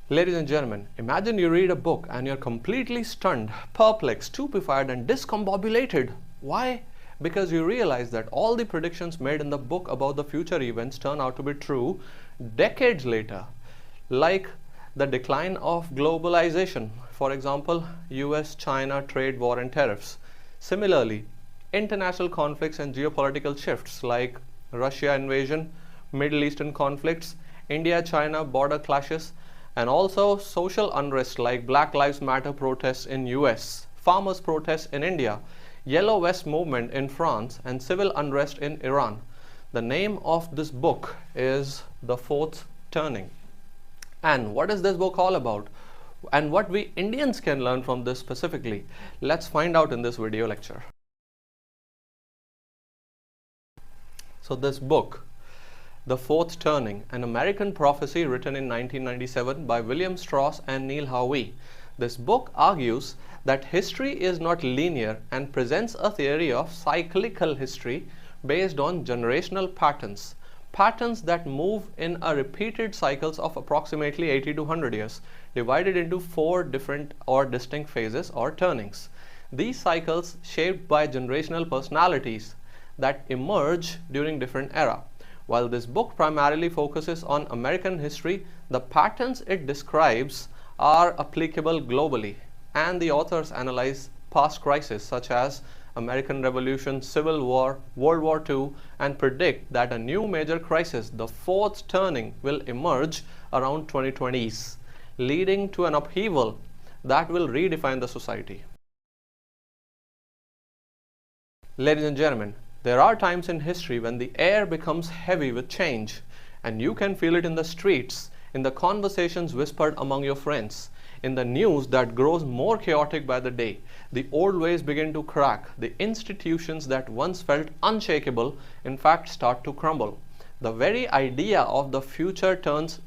Ladies and gentlemen, imagine you read a book and you're completely stunned, perplexed, stupefied, and discombobulated. Why? Because you realize that all the predictions made in the book about the future events turn out to be true decades later. Like the decline of globalization, for example, US-China trade war and tariffs. Similarly, international conflicts and geopolitical shifts like Russia invasion, Middle Eastern conflicts, India-China border clashes, and also social unrest like Black Lives Matter protests in US, farmers' protests in India, Yellow Vest movement in France, and civil unrest in Iran. The name of this book is The Fourth Turning. And what is this book all about? And what we Indians can learn from this specifically? Let's find out in this video lecture. So this book, The Fourth Turning, an American prophecy written in 1997 by William Strauss and Neil Harvey. This book argues that history is not linear and presents a theory of cyclical history based on generational patterns. Patterns that move in a repeated cycles of approximately 80 to 100 years, divided into 4 different or distinct phases or turnings. These cycles shaped by generational personalities that emerge during different era. While this book primarily focuses on American history, the patterns it describes are applicable globally, and the authors analyze past crises such as American Revolution, Civil War, World War II, and predict that a new major crisis, the fourth turning, will emerge around 2020s, leading to an upheaval that will redefine the society. Ladies and gentlemen, there are times in history when the air becomes heavy with change, and you can feel it in the streets, in the conversations whispered among your friends, in the news that grows more chaotic by the day. The old ways begin to crack. The institutions that once felt unshakable, in fact, start to crumble. The very idea of the future turns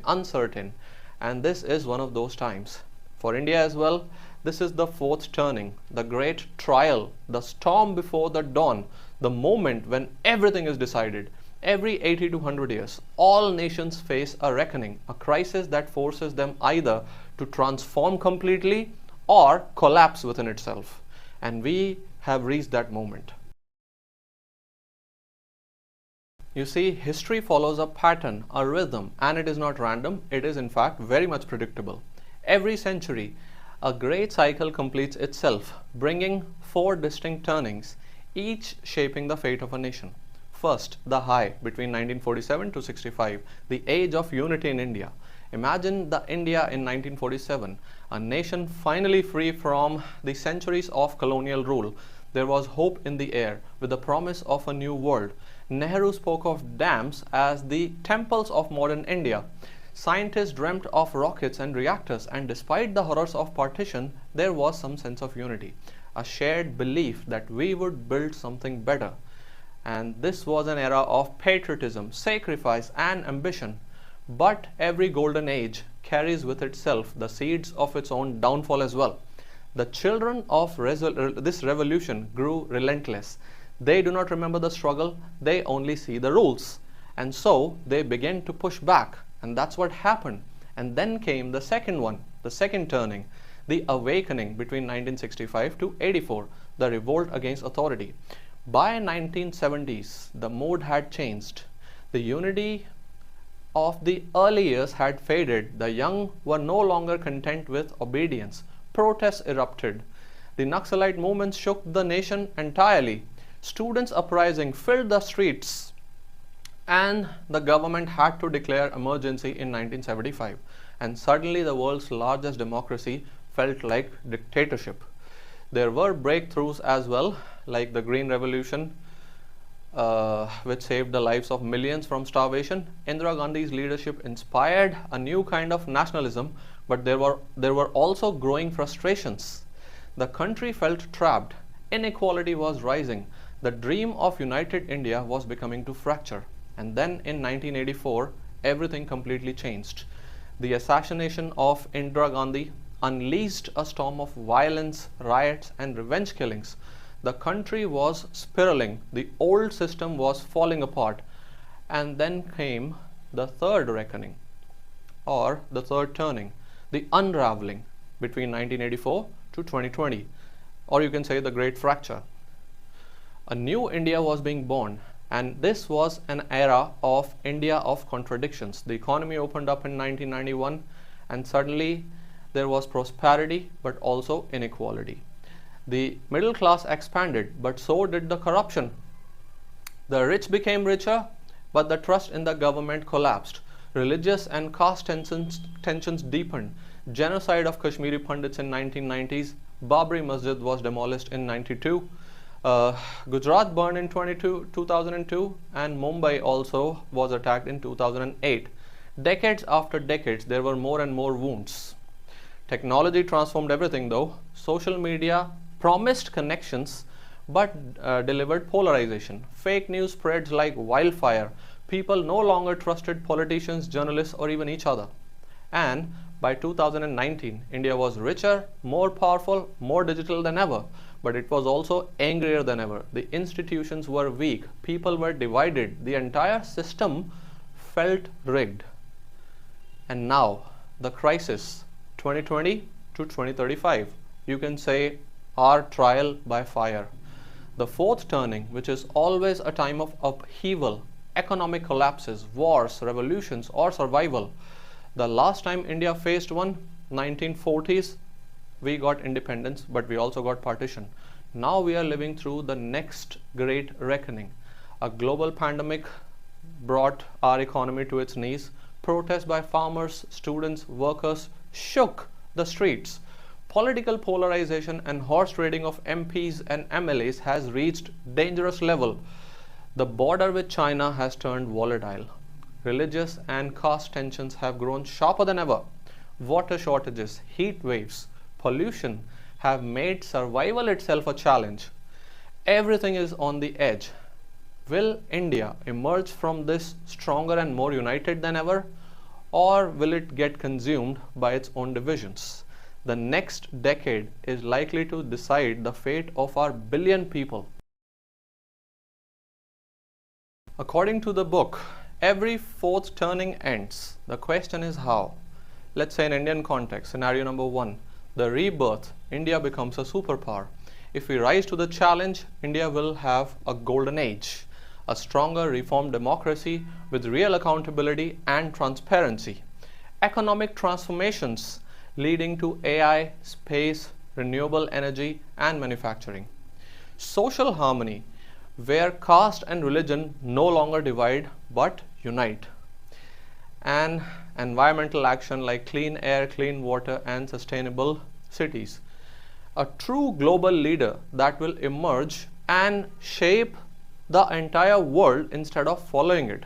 uncertain, and this is one of those times. For India as well, this is the fourth turning, the great trial, the storm before the dawn, the moment when everything is decided. Every 80 to 100 years, all nations face a reckoning, a crisis that forces them either to transform completely or collapse within itself. And we have reached that moment. You see, history follows a pattern, a rhythm, and it is not random. It is in fact very much predictable. Every century, a great cycle completes itself, bringing 4 distinct turnings, each shaping the fate of a nation. First, the high between 1947 to 65, the age of unity in India. Imagine the India in 1947, a nation finally free from the centuries of colonial rule. There was hope in the air with the promise of a new world. Nehru spoke of dams as the temples of modern India. Scientists dreamt of rockets and reactors, and despite the horrors of partition, there was some sense of unity, a shared belief that we would build something better. And this was an era of patriotism, sacrifice, and ambition. But every golden age carries with itself the seeds of its own downfall as well. The children of this revolution grew relentless. They do not remember the struggle, they only see the rules. And so they began to push back, and that's what happened. And then came the second one, the second turning, the awakening between 1965 to 84, the revolt against authority. By 1970s, the mood had changed. The unity of the early years had faded. The young were no longer content with obedience. Protests erupted. The Naxalite movement shook the nation entirely. Students' uprising filled the streets, and the government had to declare emergency in 1975. And suddenly the world's largest democracy felt like dictatorship. There were breakthroughs as well, like the Green Revolution, which saved the lives of millions from starvation. Indira Gandhi's leadership inspired a new kind of nationalism, but there were also growing frustrations. The country felt trapped. Inequality was rising. The dream of united India was becoming to fracture. And then in 1984, everything completely changed. The assassination of Indira Gandhi unleashed a storm of violence, riots, and revenge killings. The country was spiraling. The old system was falling apart. And then came the third reckoning or the third turning, the unraveling between 1984 to 2020, or you can say the great fracture. A new India was being born, and this was an era of India of contradictions. The economy opened up in 1991, and suddenly there was prosperity but also inequality. The middle class expanded, but so did the corruption. The rich became richer, but the trust in the government collapsed. Religious and caste tensions deepened. Genocide of Kashmiri Pandits in 1990s. Babri Masjid was demolished in 92. Gujarat burned in 2002, and Mumbai also was attacked in 2008. Decades after decades, there were more and more wounds. Technology transformed everything though. Social media promised connections but delivered polarization. Fake news spreads like wildfire. People no longer trusted politicians, journalists, or even each other. And by 2019, India was richer, more powerful, more digital than ever. But it was also angrier than ever. The institutions were weak. People were divided. The entire system felt rigged. And now, the crisis, 2020 to 2035, you can say our trial by fire. The fourth turning, which is always a time of upheaval, economic collapses, wars, revolutions, or survival. The last time India faced one, 1940s, we got independence, but we also got partition. Now we are living through the next great reckoning. A global pandemic brought our economy to its knees. Protests by farmers, students, workers shook the streets. Political polarization and horse trading of MPs and MLAs has reached dangerous level. The border with China has turned volatile. Religious and caste tensions have grown sharper than ever. Water shortages, heat waves, pollution have made survival itself a challenge. Everything is on the edge. Will India emerge from this stronger and more united than ever, or will it get consumed by its own divisions? The next decade is likely to decide the fate of our billion people. According to the book, every fourth turning ends. The question is how? Let's say in Indian context, scenario number 1, the rebirth, India becomes a superpower. If we rise to the challenge, India will have a golden age, a stronger reformed democracy with real accountability and transparency. Economic transformations leading to AI, space, renewable energy, and manufacturing. Social harmony, where caste and religion no longer divide but unite. And environmental action like clean air, clean water, and sustainable cities. A true global leader that will emerge and shape the entire world instead of following it.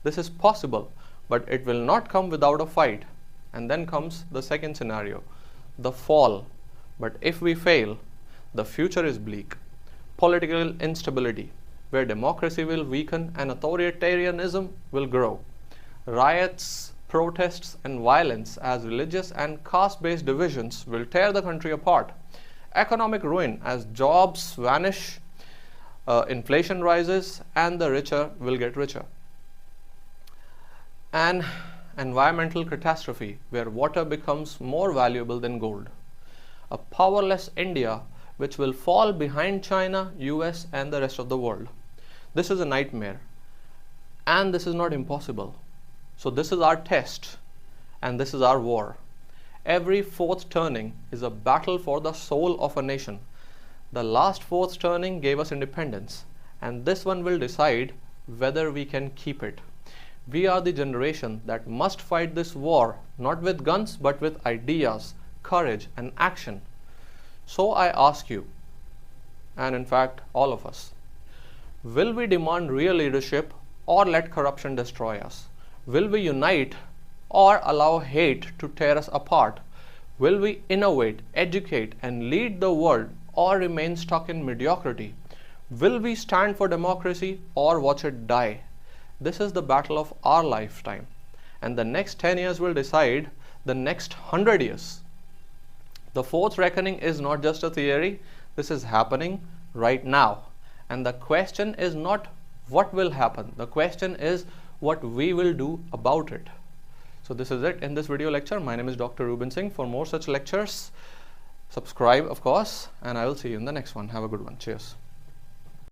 This is possible, but it will not come without a fight. And then comes the second scenario, the fall. But if we fail, the future is bleak. Political instability, where democracy will weaken and authoritarianism will grow. Riots, protests, and violence as religious and caste-based divisions will tear the country apart. Economic ruin as jobs vanish, inflation rises, and the richer will get richer. And environmental catastrophe, where water becomes more valuable than gold. A powerless India which will fall behind China, US, and the rest of the world. This is a nightmare, and this is not impossible. So this is our test, and this is our war. Every fourth turning is a battle for the soul of a nation. The last fourth turning gave us independence, and this one will decide whether we can keep it. We are the generation that must fight this war, not with guns, but with ideas, courage, and action. So I ask you, and in fact all of us, will we demand real leadership or let corruption destroy us? Will we unite or allow hate to tear us apart? Will we innovate, educate, and lead the world or remain stuck in mediocrity? Will we stand for democracy or watch it die? This is the battle of our lifetime, and the next 10 years will decide the next 100 years. The fourth reckoning is not just a theory, this is happening right now. And the question is not what will happen, the question is what we will do about it. So this is it in this video lecture. My name is Dr. Ruben Singh. For more such lectures, subscribe of course, and I will see you in the next one. Have a good one. Cheers.